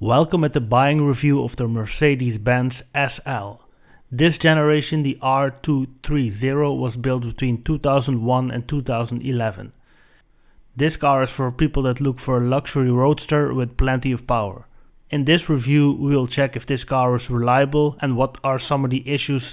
Welcome at the buying review of the Mercedes-Benz SL. This generation, the R230, was built between 2001 and 2011. This car is for people that look for a luxury roadster with plenty of power. In this review we will check if this car is reliable and what are some of the issues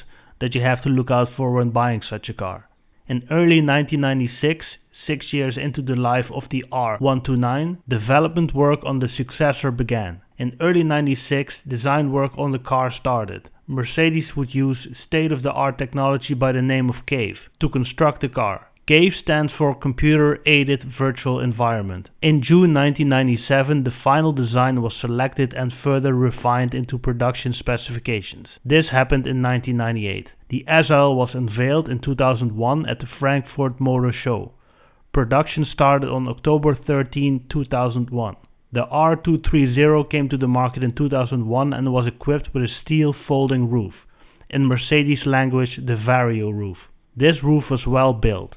that you have to look out for when buying such a car. In early 1996, 6 years into the life of the R129, development work on the successor began. In early 96, design work on the car started. Mercedes would use state-of-the-art technology by the name of CAVE to construct the car. CAVE stands for Computer Aided Virtual Environment. In June 1997, the final design was selected and further refined into production specifications. This happened in 1998. The SL was unveiled in 2001 at the Frankfurt Motor Show. Production started on October 13, 2001. The R230 came to the market in 2001 and was equipped with a steel folding roof, in Mercedes language the Vario roof. This roof was well built,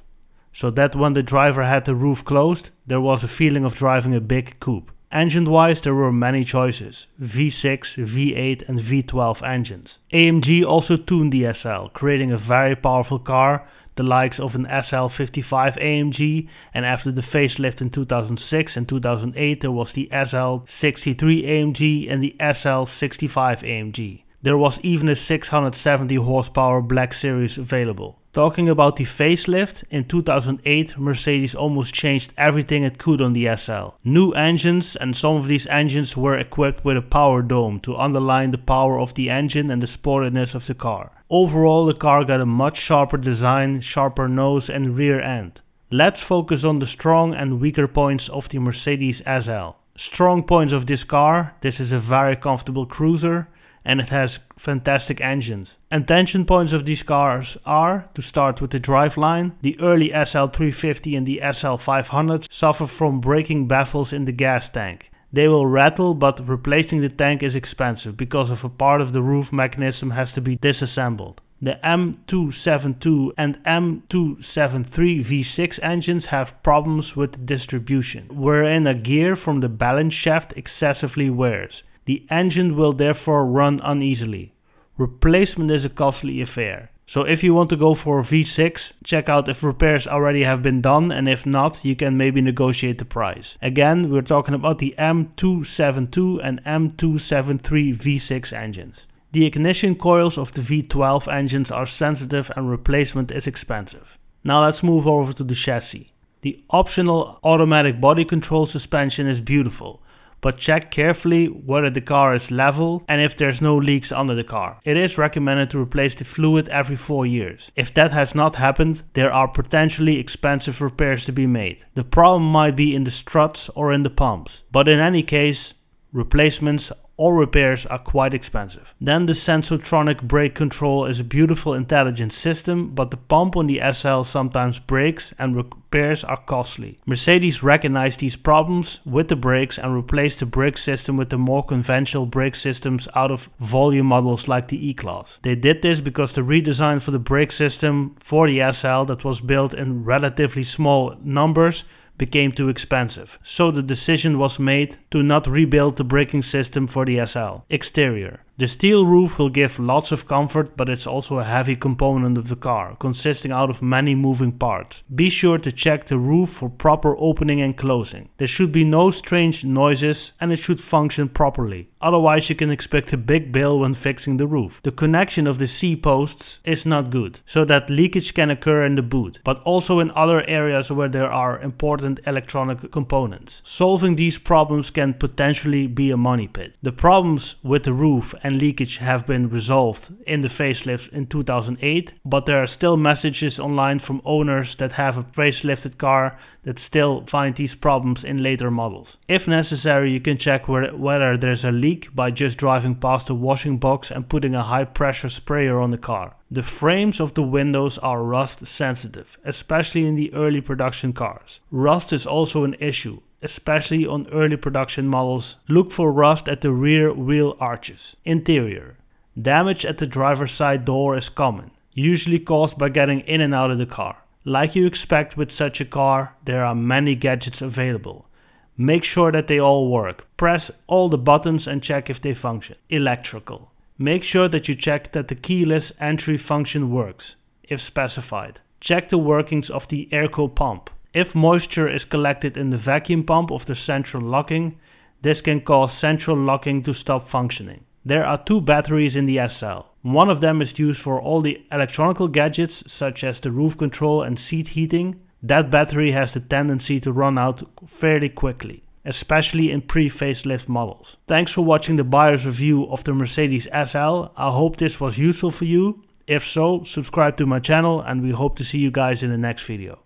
so that when the driver had the roof closed, there was a feeling of driving a big coupe. Engine-wise, there were many choices: V6, V8 and V12 engines. AMG also tuned the SL, creating a very powerful car, the likes of an SL500 AMG, and after the facelift in 2006 and 2008 there was the SL63 AMG and the SL65 AMG. There was even a 670 horsepower Black Series available. Talking about the facelift, in 2008 Mercedes almost changed everything it could on the SL. New engines, and some of these engines were equipped with a power dome to underline the power of the engine and the sportiness of the car. Overall, the car got a much sharper design, sharper nose and rear end. Let's focus on the strong and weaker points of the Mercedes SL. Strong points of this car: this is a very comfortable cruiser and it has fantastic engines. And tension points of these cars are, to start with the driveline, the early SL350 and the SL500 suffer from breaking baffles in the gas tank. They will rattle, but replacing the tank is expensive because of a part of the roof mechanism has to be disassembled. The M272 and M273 V6 engines have problems with distribution, wherein a gear from the balance shaft excessively wears. The engine will therefore run uneasily. Replacement is a costly affair. So if you want to go for a V6, check out if repairs already have been done, and if not, you can maybe negotiate the price. Again, we're talking about the M272 and M273 V6 engines. The ignition coils of the V12 engines are sensitive and replacement is expensive. Now let's move over to the chassis. The optional automatic body control suspension is beautiful, but check carefully whether the car is level and if there's no leaks under the car. It is recommended to replace the fluid every 4 years. If that has not happened, there are potentially expensive repairs to be made. The problem might be in the struts or in the pumps, but in any case, replacements or repairs are quite expensive. Then the Sensotronic brake control is a beautiful intelligent system, but the pump on the SL sometimes breaks and repairs are costly. Mercedes recognized these problems with the brakes and replaced the brake system with the more conventional brake systems out of volume models like the E-Class. They did this because the redesign for the brake system for the SL that was built in relatively small numbers became too expensive, so the decision was made to not rebuild the braking system for the SL. Exterior. The steel roof will give lots of comfort, but it's also a heavy component of the car, consisting out of many moving parts. Be sure to check the roof for proper opening and closing. There should be no strange noises and it should function properly. Otherwise you can expect a big bill when fixing the roof. The connection of the C-posts is not good, so that leakage can occur in the boot, but also in other areas where there are important electronic components. Solving these problems can potentially be a money pit. The problems with the roof and leakage have been resolved in the facelift in 2008, but there are still messages online from owners that have a facelifted car that still find these problems in later models. If necessary, you can check whether there's a leak by just driving past a washing box and putting a high pressure sprayer on the car. The frames of the windows are rust sensitive, especially in the early production cars. Rust is also an issue, especially on early production models. Look for rust at the rear wheel arches. Interior. Damage at the driver's side door is common, usually caused by getting in and out of the car. Like you expect with such a car, there are many gadgets available. Make sure that they all work. Press all the buttons and check if they function. Electrical. Make sure that you check that the keyless entry function works, if specified. Check the workings of the air-cooled pump. If moisture is collected in the vacuum pump of the central locking, this can cause central locking to stop functioning. There are 2 batteries in the SL. One of them is used for all the electronic gadgets such as the roof control and seat heating. That battery has the tendency to run out fairly quickly, especially in pre-facelift models. Thanks for watching the buyer's review of the Mercedes SL. I hope this was useful for you. If so, subscribe to my channel and we hope to see you guys in the next video.